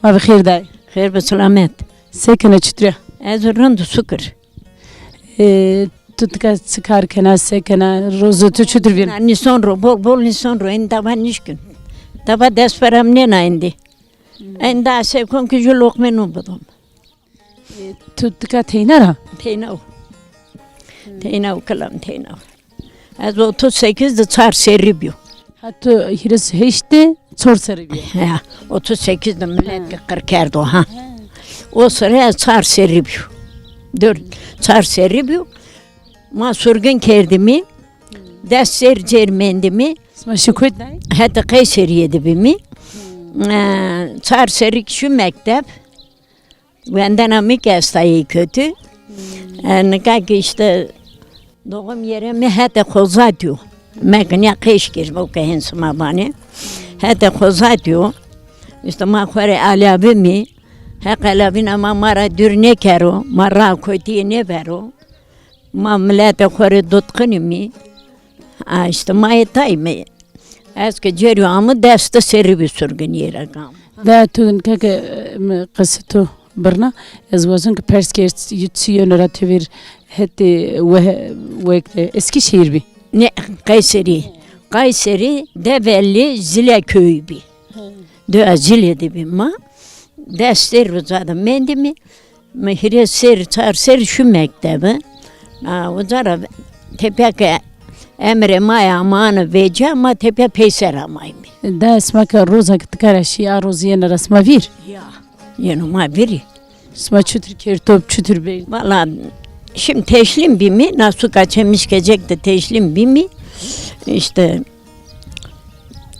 Abi xeyr dayı. Xeyr be selamet. Sekene çıtırı. Ez rındı sukır. Tutka çıkarken sekene rozotu çıtır bir. Nison ro, bol nison ro. En dava nişkün. Dava desperam nena indi. En da sevkon ki jul okmenu budum. Tutka teynara. Teynav. Teynav kalam teynav. Ez 38'de çar seribiyo. Hatta hiris heşte çor sarı bir. Ya 38'de millet kırkerdi o ha. O sıraya çar seribiyo. Dört çar seribiyo. Ma surgun kerdimi. Deser cermendimi. İsma şükür dayı. Hatta Kayseri'ydi bimi. Çar serik şu mektep. Benden amik estayı kötü. Kaki işte doğum yerimi hatta koza diyor. Mekanya kış girme o kahin sumabani. Hatta koza diyor. İşte ma khore alabi mi. Hak alabin ama mara dürne kero. Mara kötüye ne vero. Ma millete khore dutkını mi. İşte ma etay mi. Eski ceriyo ama deste seri bir sürgün yere gam. Da tun kaka qasıtu برنا از وزن که پرس که یوتیو نراتیویر هتی و eski şehir bi. Ne Kayseri. Kayseri Develi Zile köyü bi. De Zile'de bi ma. Dester uzada mendimi. Mehire ser şu mektebi. Uzara tepeke emre maya amanı veca ama tepe peyser amayım. Da esmaka roza tkaraşi aroziye nerasma vir. Ya. Yanıma biri. İsma çütür kertop çütür bey. Valla şimdi teşlim bimi nasıl kaçamış gecek de teşlim bimi işte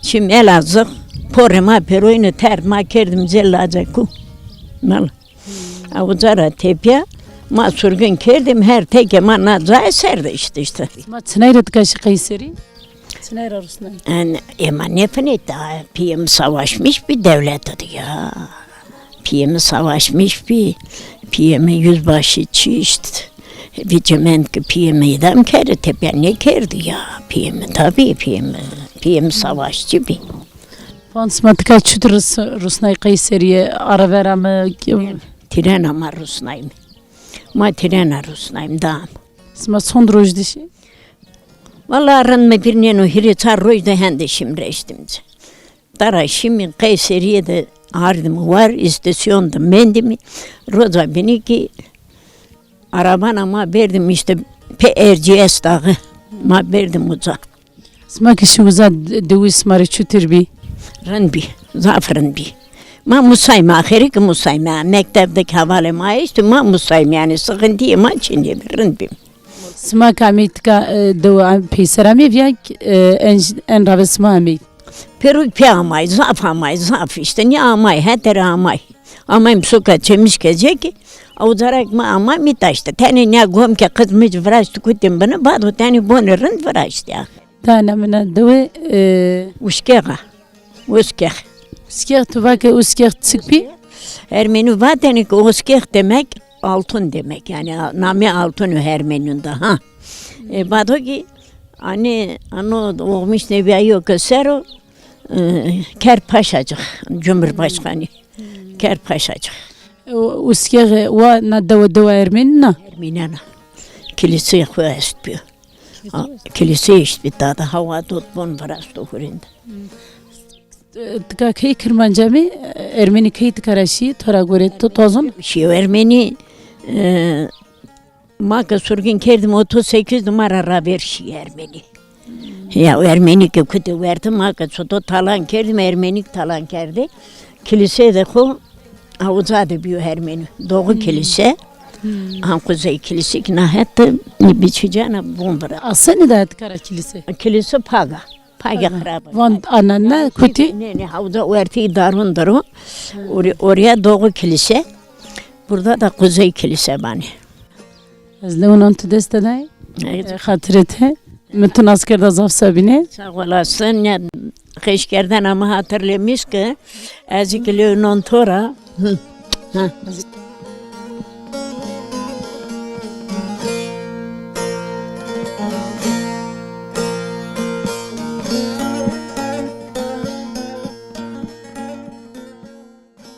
şimdi Elazığ porema peroyunu terma kerdim zellacaku. Valla. Avuzara tepya ma surgun kerdim her teke ma nazay serdi işte. İsma çınayra tkaşı Kayseri. Çınayra Rusnay. Yani ama ne fenit daha piyem savaşmış bir devlet adı ya. Piyemi savaşmış bir piyemi yüzbaşıçı işte. Vicemen ki piyemi idam kerdi tepe ne kerdi ya. Piyemi tabii piyemi savaşçı bir. Fansma tka çütür Rusnay Kayseriye ara veramı. Tren ama Rusnayım. Ma tren Rusnayım dağım. İsma son roj dişi. Vallahi aranma birinin o hiri çar rojda hende şimdi reştimce. Dara şimdi Kayseriye de ardım var istasyonda mendimi roza beni ki arabana ma verdim işte PRGS dağı ma verdim uza. İsma kişi uza devi ismarı çütür bi. Ranbi zaferin bi. Ma musayma ahiri ki musayma mektepteki havale ma işte ma musayma yani sıkıntı ma çinye bir ranbi. İsma kamitka devi peyserami vyak en ravesma amey. Peruk pe amay, zaf işte ne amay, heter amay. Amayım suka çemiş gezecek. Avzarak ma amay mi taştı. Tani ne gom ki kızmış vraştı kutim bana, badu tani bonurun vraştı ya. Tana mena devi Uskega. uskeg tuvake uskeg çıkpi. Ermeni vatani ki uskeg demek altın demek. Yani nami altını Ermeni'nde ha. Badu ki ano olmuş nebiye yok sero Kerpaşacık Cumhurbaşkanı Kerpaşacık. Uskeg wa na devi Ermenina. Ermeniana. Kiliseye koyast bir. Kiliseye işte bir daha hava tutbon varastı hurinde. Tka kay Kırmancami Ermeni kay tkaraşi tora gore to tozun. Ermeni Maka surgun kerdim 38 numara raber şey Ermeni. Ya Ermeni ki kutu verdi maka soto talan kerdim Ermenik talan kerdi. Kilise de ko avuzadı bir Ermeni. Doğu kilise. Kuzey kilise ki nahatta biçeceğine bombara. Asani da tkara kilise. Kilise paga. Paga kraba. Van ananna kuti. Ne havza verti darundaru. Oraya doğu kilise. Burada da kuzey kilise bani. Az le onun testeday. Hatırete. Bütün askerde zaf sabine. Sağ olasın. Ya Keşkerden ama hatırlamış ki ezikli onun tora.